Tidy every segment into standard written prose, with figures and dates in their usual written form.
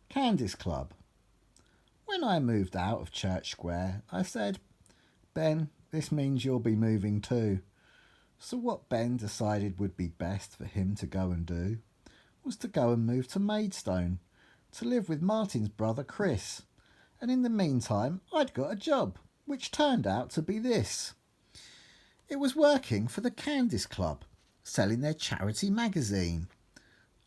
Candice Club. When I moved out of Church Square, I said, Ben, this means you'll be moving too. So what Ben decided would be best for him to go and do was to go and move to Maidstone, to live with Martin's brother Chris. And in the meantime, I'd got a job, which turned out to be this. It was working for the Candice Club, selling their charity magazine.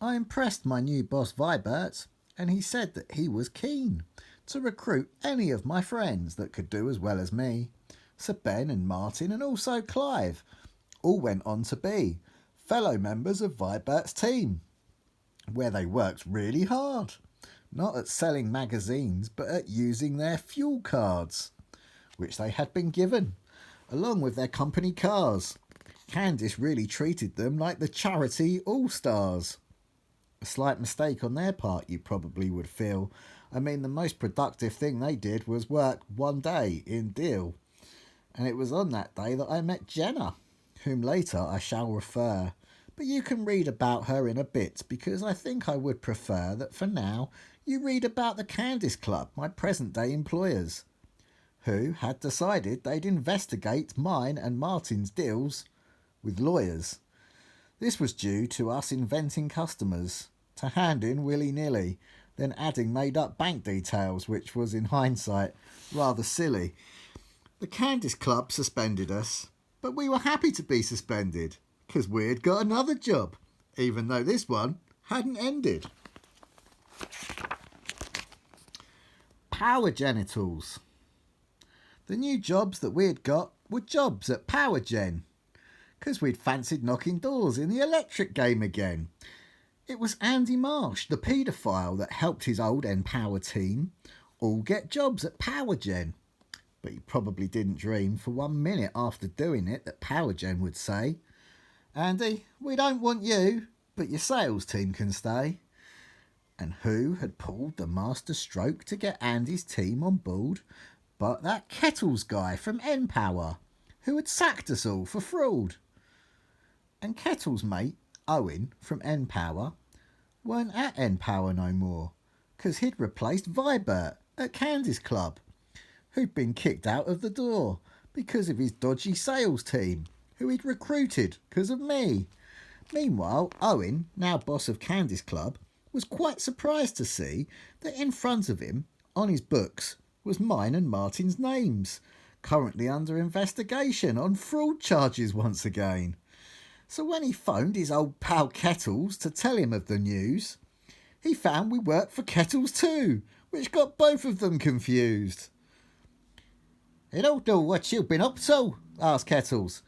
I impressed my new boss Vibert, and he said that he was keen to recruit any of my friends that could do as well as me. So Ben and Martin and also Clive all went on to be fellow members of Vibert's team, where they worked really hard, not at selling magazines but at using their fuel cards, which they had been given, along with their company cars. Candice really treated them like the charity all-stars. A slight mistake on their part, you probably would feel. I mean, the most productive thing they did was work one day in Deal. And it was on that day that I met Jenna, whom later I shall refer. But you can read about her in a bit, because I think I would prefer that for now you read about the Candice Club, my present-day employers, who had decided they'd investigate mine and Martin's deals with lawyers. This was due to us inventing customers to hand in willy-nilly, then adding made-up bank details, which was, in hindsight, rather silly. The Candice Club suspended us, but we were happy to be suspended, because we had got another job, even though this one hadn't ended. Power genitals. The new jobs that we had got were jobs at Power Gen, because we'd fancied knocking doors in the electric game again. It was Andy Marsh, the paedophile, that helped his old N-Power team all get jobs at Power Gen. But he probably didn't dream for 1 minute after doing it that Power Gen would say, Andy, we don't want you, but your sales team can stay. And who had pulled the master stroke to get Andy's team on board but that Kettles guy from N-Power, who had sacked us all for fraud? And Kettles' mate, Owen, from N-Power, weren't at N-Power no more, because he'd replaced Vibert at Candice Club, who'd been kicked out of the door because of his dodgy sales team, who he'd recruited because of me. Meanwhile, Owen, now boss of Candice Club, was quite surprised to see that in front of him, on his books, was mine and Martin's names, currently under investigation on fraud charges once again. So when he phoned his old pal Kettles to tell him of the news, he found we worked for Kettles too, which got both of them confused. "I don't know what you've been up to," asked Kettles,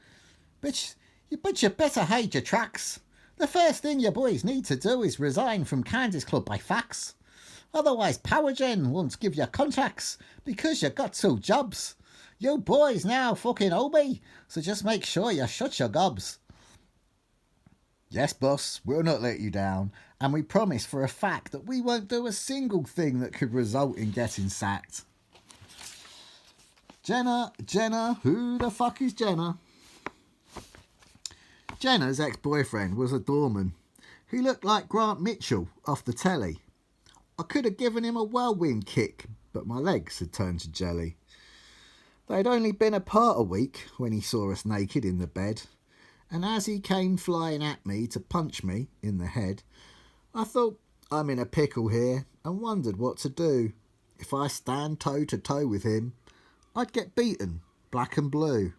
but you better hide your tracks. The first thing you boys need to do is resign from Candice Club by fax. Otherwise Power Gen won't give you contracts because you got 2 jobs. You boys now fucking owe me, so just make sure you shut your gobs. Yes, boss, we'll not let you down, and we promise for a fact that we won't do a single thing that could result in getting sacked. Jenna, who the fuck is Jenna? Jenna's ex-boyfriend was a doorman. He looked like Grant Mitchell off the telly. I could have given him a whirlwind kick, but my legs had turned to jelly. They'd only been apart a week when he saw us naked in the bed, and as he came flying at me to punch me in the head, I thought, I'm in a pickle here, and wondered what to do. If I stand toe to toe with him, I'd get beaten, black and blue.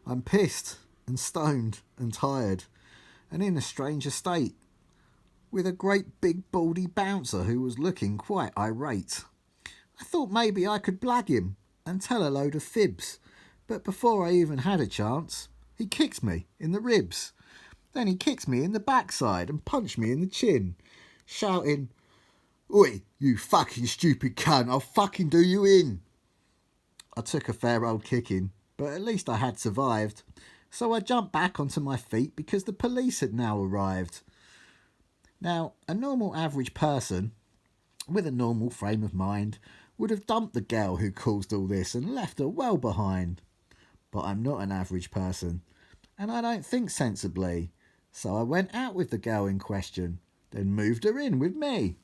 I'm pissed and stoned and tired, and in a strange state, with a great big baldy bouncer who was looking quite irate. I thought maybe I could blag him and tell a load of fibs, but before I even had a chance, he kicked me in the ribs. Then he kicked me in the backside and punched me in the chin, shouting, "Oi, you fucking stupid cunt, I'll fucking do you in." I took a fair old kicking, but at least I had survived. So I jumped back onto my feet because the police had now arrived. Now, a normal average person with a normal frame of mind would have dumped the girl who caused all this and left her well behind. But I'm not an average person, and I don't think sensibly, so I went out with the girl in question, then moved her in with me,